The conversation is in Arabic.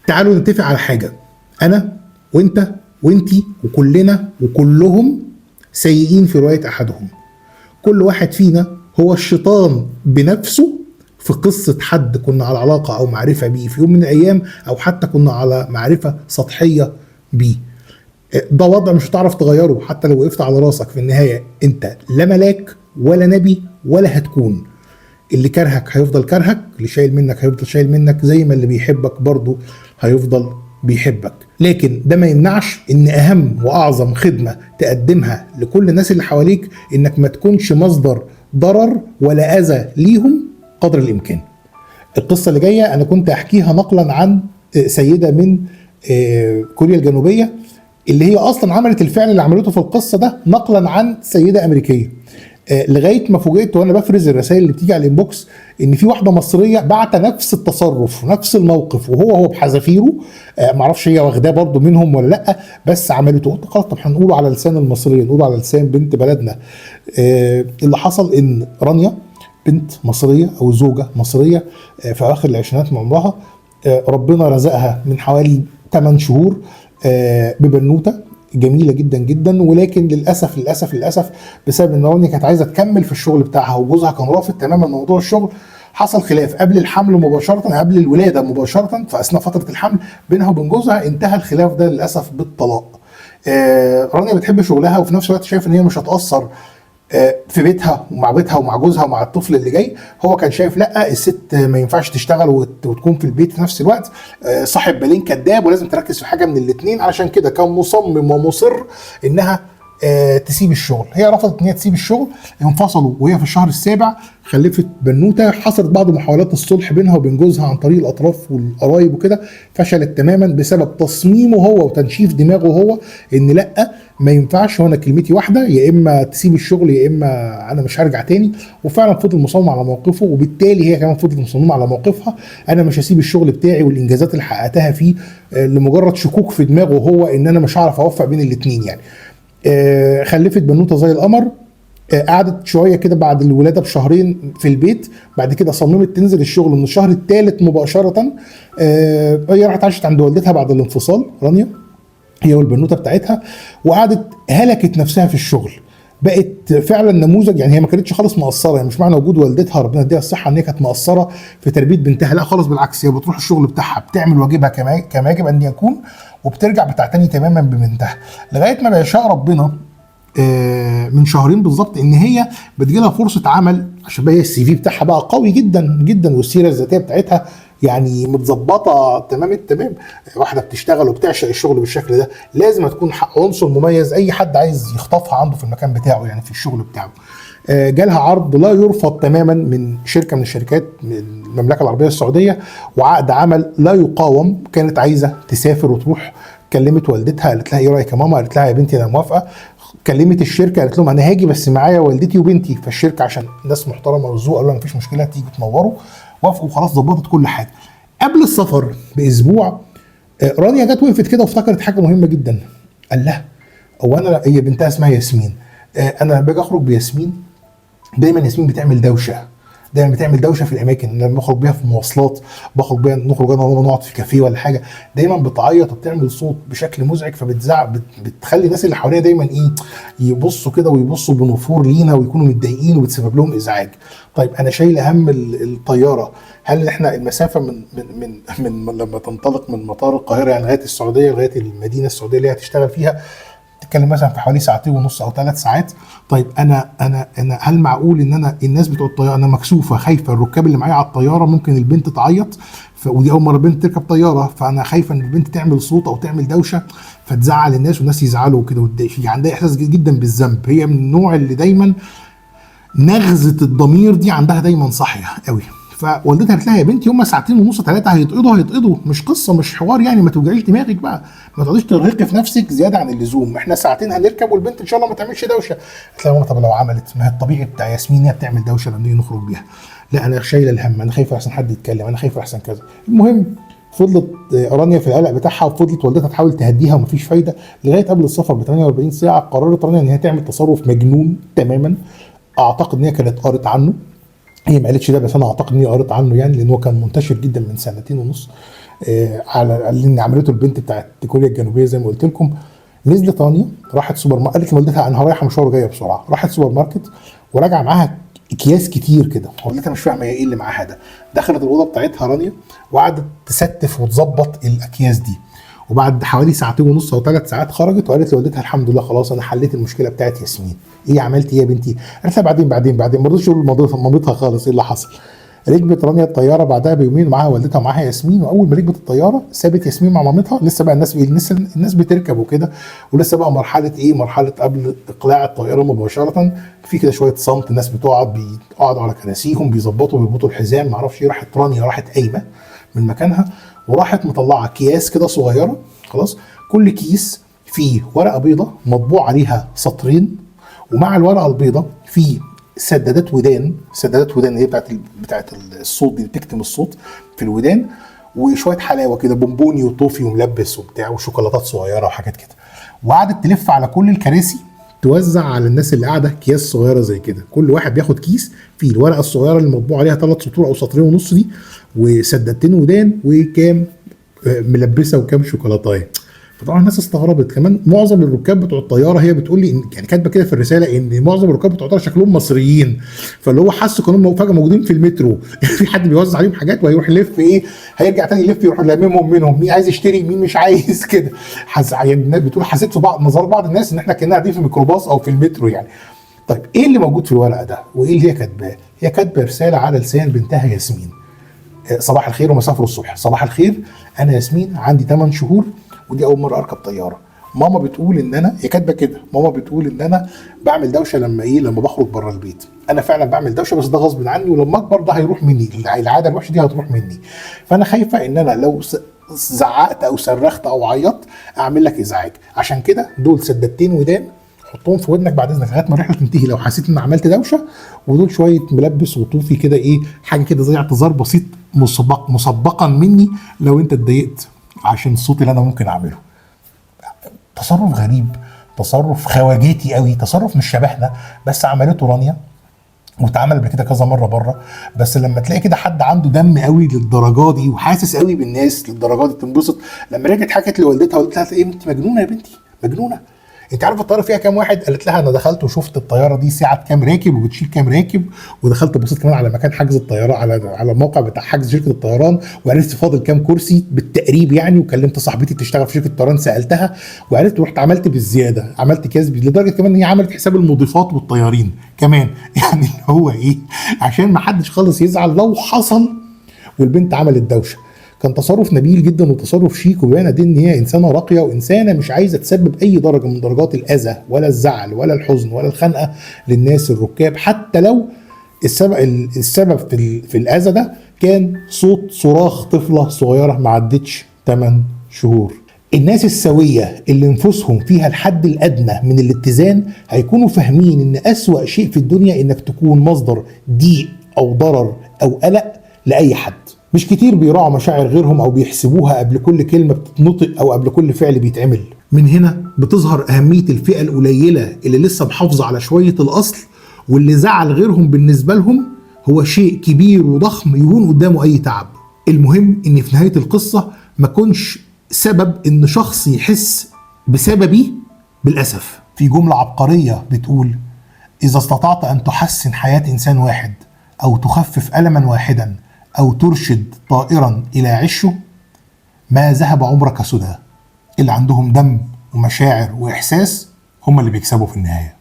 تعالوا نتفق على حاجه، انا وانت وانتي وكلنا وكلهم سيئين في روايه احدهم. كل واحد فينا هو الشيطان بنفسه في قصة حد كنا على علاقة أو معرفة بيه في يوم من الأيام، أو حتى كنا على معرفة سطحية بيه. ده وضع مش هتعرف تغيره حتى لو وقفت على راسك. في النهاية أنت لا ملاك ولا نبي ولا هتكون. اللي كرهك هيفضل كرهك، اللي شايل منك هيفضل شايل منك، زي ما اللي بيحبك برضه هيفضل بيحبك. لكن ده ما يمنعش ان اهم واعظم خدمة تقدمها لكل الناس اللي حواليك انك ما تكونش مصدر ضرر ولا اذى ليهم قدر الامكان. القصة اللي جاية انا كنت احكيها نقلا عن سيدة من كوريا الجنوبية، اللي هي اصلا عملت الفعل اللي عملته في القصة ده نقلا عن سيدة امريكية. لغايه ما فوجئت وانا بفرز الرسائل اللي بتيجي على الانبوكس ان في واحده مصريه بعت نفس التصرف نفس الموقف وهو بحذافيره. معرفش هي واخداه برضو منهم ولا لا، بس عملته. قلت خلاص طب هنقوله على لسان المصريه، نقوله على لسان بنت بلدنا. اللي حصل ان رانيا بنت مصريه او زوجه مصريه في اواخر العشرينات من عمرها، ربنا رزقها من حوالي 8 شهور ببنوته جميله جدا جدا. ولكن للاسف بسبب ان رانيا كانت عايزه تكمل في الشغل بتاعها وجوزها كان رافض تماما موضوع الشغل، حصل خلاف قبل الحمل مباشره، قبل الولاده مباشره، فاثناء فتره الحمل بينها وبين جوزها انتهى الخلاف ده للاسف بالطلاق. رانيا بتحب شغلها وفي نفس الوقت شايف ان هي مش هتاثر في بيتها ومع بيتها ومع جوزها ومع الطفل اللي جاي. هو كان شايف لا، الست ما ينفعش تشتغل وتكون في البيت في نفس الوقت، صاحب بالين كداب ولازم تركز في حاجه من الاثنين. علشان كده كان مصمم ومصر انها تسيب الشغل. هي رفضت ان هي تسيب الشغل، انفصلوا وهي في الشهر السابع خلفت بنوته. حصلت بعض محاولات الصلح بينها وبين جوزها عن طريق الاطراف والقرايب وكده، فشلت تماما بسبب تصميمه هو وتنشيف دماغه هو ان لا ما ينفعش، وانا كلمتي واحده، يا اما تسيب الشغل يا اما انا مش هرجع تاني. وفعلا فضل مصمم على موقفه، وبالتالي هي كمان فضلت مصممه على موقفها، انا مش هسيب الشغل بتاعي والانجازات اللي حققتها فيه لمجرد شكوك في دماغه هو ان انا مش هعرف اوفق بين الاثنين يعني. خلفت بنوته زي القمر. قعدت شويه كده بعد الولاده بشهرين في البيت، بعد كده صممت تنزل الشغل من الشهر الثالث مباشره. هي راحت عاشت عند والدتها بعد الانفصال، رانيا هي والبنوته بتاعتها، وقعدت هلكت نفسها في الشغل. بقت فعلا نموذج يعني. هي ما كانتش خالص مقصره، يعني مش معنى وجود والدتها ربنا يديها الصحه ان هي كانت مقصره في تربيه بنتها، لا خالص بالعكس. هي بتروح الشغل بتاعها بتعمل واجبها كما يجب ان يكون، وبترجع بتعتني تماما ببنتها. لغايه ما بيشاء ربنا من شهرين بالظبط ان هي بتجيلها فرصه عمل، عشان هي السي في بتاعها بقى قوي جدا جدا والسيره الذاتيه بتاعتها يعني متظبطه تمام التمام. واحده بتشتغل وبتعشق الشغل بالشكل ده لازم تكون عنصر مميز اي حد عايز يخطفها عنده في المكان بتاعه يعني في الشغل بتاعه. جالها عرض لا يرفض تماما من شركه من الشركات من المملكه العربيه السعوديه، وعقد عمل لا يقاوم. كانت عايزه تسافر وتروح، كلمت والدتها قالت لها ايه رايك يا ماما؟ قالت لها يا بنتي انا موافقه. كلمت الشركه قالت لهم انا هاجي بس معايا والدتي وبنتي. فالشركه عشان ناس محترمه وذوق قالوا لها مفيش مشكله تيجي تنوروا. وافقوا خلاص، ظبطت كل حاجه. قبل السفر باسبوع رانيا جت وقفت كده وافتكرت حاجه مهمه جدا. قال لها هو انا، هي بنتها اسمها ياسمين، انا لما باجي اخرج بياسمين دايما ياسمين بتعمل دوشه، دايما بتعمل دوشه في الاماكن لما بخرج بيها في مواصلات، بخرج بيها نخرج انا وهو نقعد في كافيه ولا حاجه، دايما بتعيط وبتعمل صوت بشكل مزعج، فبتزعق بتخلي الناس اللي حواليها دايما ايه يبصوا كده ويبصوا بنفور لينا ويكونوا متضايقين وبتسبب لهم ازعاج. طيب انا شايل هم الطياره، هل احنا المسافه من لما تنطلق من مطار القاهره يعني لغايه السعوديه لغايه المدينه السعوديه اللي هي هتشتغل فيها تتكلم مثلا في حوالي 2.5 ساعة او 3 ساعات. طيب انا هل معقول ان انا الناس بتوع الطياره انا مكسوفه خايفه الركاب اللي معايا على الطياره ممكن البنت تعيط، ودي اول مره بنت تركب طياره، فانا خايفه ان البنت تعمل صوت او تعمل دوشه فتزعل الناس والناس يزعلوا وكده وتضايق. عندها احساس جدا بالذنب، هي من النوع اللي دايما نغزه الضمير دي عندها دايما صاحيه قوي. فوالدتها قالت لها يا بنتي هم 2.5 3 هيتقضوا، مش قصه مش حوار يعني، ما توجعيش دماغك بقى، ما تقعديش ترهقي في نفسك زياده عن اللزوم، احنا 2 ساعة هنركب والبنت ان شاء الله ما تعملش دوشه. قالت لها ماما طب لو عملت، ما هي الطبيعي بتاع ياسمين هي بتعمل دوشه لما نيجي نخرج بيها. لا انا شايله الهم، انا خايفه احسن حد يتكلم، انا خايفه احسن كذا. المهم فضلت رانيا في القلق بتاعها، وفضلت والدتها تحاول تهديها ومفيش فايده، لغايه قبل السفر ب 48 ساعه قررت رانيا ان هي تعمل تصرف مجنون تماما. اعتقد ان هي كانت قرت عنه، هي ما قالتش ده بس انا اعتقد ان هي قرت عنه يعني، لان هو كان منتشر جدا من 2.5 سنين. على اللي عملته البنت بتاعت كوريا الجنوبيه زي ما قلت لكم. نزلت رانيا راحت سوبر ماركت، قالت لوالدتها انا رايحه مشوار جايه بسرعه، راحت سوبر ماركت وراجعه معاها اكياس كتير كده، والدتها مش فاهمه ايه اللي معاها ده. دخلت الاوضه بتاعتها رانيا وقعدت تستف وتظبط الاكياس دي، وبعد حوالي ساعتين ونص او 3 ساعات خرجت وقالت لوالدتها الحمد لله خلاص انا حليت المشكله بتاعت ياسمين. ايه عملتي ايه يا بنتي؟ قالت لها بعدين ما رضيتش تقول مامتها خالص ايه اللي حصل. ركبت رانيا الطياره بعدها بيومين معاها والدتها ومعاها ياسمين، واول ما ركبت الطياره سابت ياسمين مع مامتها. لسه بقى الناس بتركب وكده، ولسه بقى مرحله قبل اقلاع الطياره مباشره، في كده شويه صمت، الناس بيقعدوا على كراسيهم بيربطوا الحزام، معرفش ايه. راحت رانيا راحت قايمه من مكانها وراحت مطلعه اكياس كده صغيره خلاص، كل كيس فيه ورقه بيضه مطبوع عليها سطرين، ومع الورقه البيضه فيه سدادات ودان اللي هي بتاعت الصوت دي، بتكتم الصوت في الودان، وشويه حلاوه كده بونبوني وطوفي وملبس وبتاع وشوكولاتات صغيره وحاجات كده. وقعدت تلف على كل الكراسي توزع على الناس اللي قاعده اكياس صغيره زي كده، كل واحد بياخد كيس فيه الورقه الصغيره اللي مطبوع عليها 3 سطور او سطرين ونص دي، وسدادتين ودان، وكام ملبسه وكام شوكولاتايه. فطبعا الناس استغربت. كمان معظم الركاب بتوع الطياره، هي بتقول لي يعني كاتبه كده في الرساله ان معظم الركاب بتوع الطياره شكلهم مصريين، فاللي هو حسوا كانوا فجاه موجودين في المترو في حد بيوزع عليهم حاجات وهيروح يلف هيرجع تاني يلف يروح لاممهم منهم، مين عايز يشتري مين مش عايز كده. يعني الناس بتقول حسيت في بعض الناس ان احنا كنا قاعدين في ميكروباص او في المترو يعني. طيب ايه اللي موجود في الورقه ده وايه اللي هي كاتباه؟ هي كاتبه رساله على لسان بنتها ياسمين. صباح الخير ومسافر الصبح. صباح الخير، انا ياسمين عندي 8 شهور ودي اول مره اركب طياره. ماما بتقول ان انا، هي كاتبه كده، ماما بتقول ان انا بعمل دوشه لما بخرج بره البيت. انا فعلا بعمل دوشه بس ده غصب عني، ولما اكبر ده هيروح مني، العاده الوحشه دي هتروح مني. فانا خايفه ان انا لو زعقت او صرخت او عيطت اعمل لك ازعاج، عشان كده دول سدادتين ودان حطهم في ودنك بعد اذنك لغايه ما الرحله تنتهي لو حسيت ان عملت دوشه، ودول شويه ملبس وطوفي كده، ايه حاجه كده زي اعتذار بسيط مسبقا مني لو انت اتضايقت عشان الصوت اللي انا ممكن اعمله. تصرف غريب، تصرف خواجاتي قوي، تصرف مش شبهنا، بس عملته رانيا واتعمل قبل كده كذا مره بره. بس لما تلاقي كده حد عنده دم قوي للدرجه دي وحاسس قوي بالناس للدرجه دي تنبسط. لما رجعت حكت لوالدتها قالت لها ايه انت مجنونه يا بنتي مجنونه، انت عارفه الطياره فيها كام واحد؟ قالت لها انا دخلت وشفت الطياره دي سعه كام راكب وبتشيل كام راكب، ودخلت بصيت كمان على مكان حجز الطياره على الموقع بتاع حجز شركه الطيران، وعرفت فاضل كام كرسي بالتقريب يعني، وكلمت صاحبتي بتشتغل في شركه الطيران سالتها وعرفت، ورحت عملت بالزياده، عملت كسب لدرجه كمان ان هي عملت حساب المضيفات والطيارين كمان يعني اللي هو ايه، عشان ما حدش خالص يزعل لو حصل والبنت عملت دوشه. كان تصرف نبيل جدا وتصرف شيك، وبيان قد ان هي انسانه راقيه وانسانه مش عايزه تسبب اي درجه من درجات الاذى ولا الزعل ولا الحزن ولا الخنقه للناس الركاب، حتى لو السبب في الاذى ده كان صوت صراخ طفله صغيره ما عدتش 8 شهور. الناس السويه اللي نفوسهم فيها الحد الادنى من الاتزان هيكونوا فاهمين ان اسوأ شيء في الدنيا انك تكون مصدر ضيق او ضرر او قلق لاي حد. مش كتير بيراعوا مشاعر غيرهم او بيحسبوها قبل كل كلمه بتتنطق او قبل كل فعل بيتعمل. من هنا بتظهر اهميه الفئه القليله اللي لسه محافظه على شويه الاصل، واللي زعل غيرهم بالنسبه لهم هو شيء كبير وضخم يهون قدامه اي تعب. المهم ان في نهايه القصه ما كونش سبب ان شخص يحس بسببي بالاسف. في جمله عبقريه بتقول: اذا استطعت ان تحسن حياه انسان واحد او تخفف الما واحدا أو ترشد طائرا إلى عشه ما ذهب عمرك سدى. اللي عندهم دم ومشاعر وإحساس هم اللي بيكسبوا في النهاية.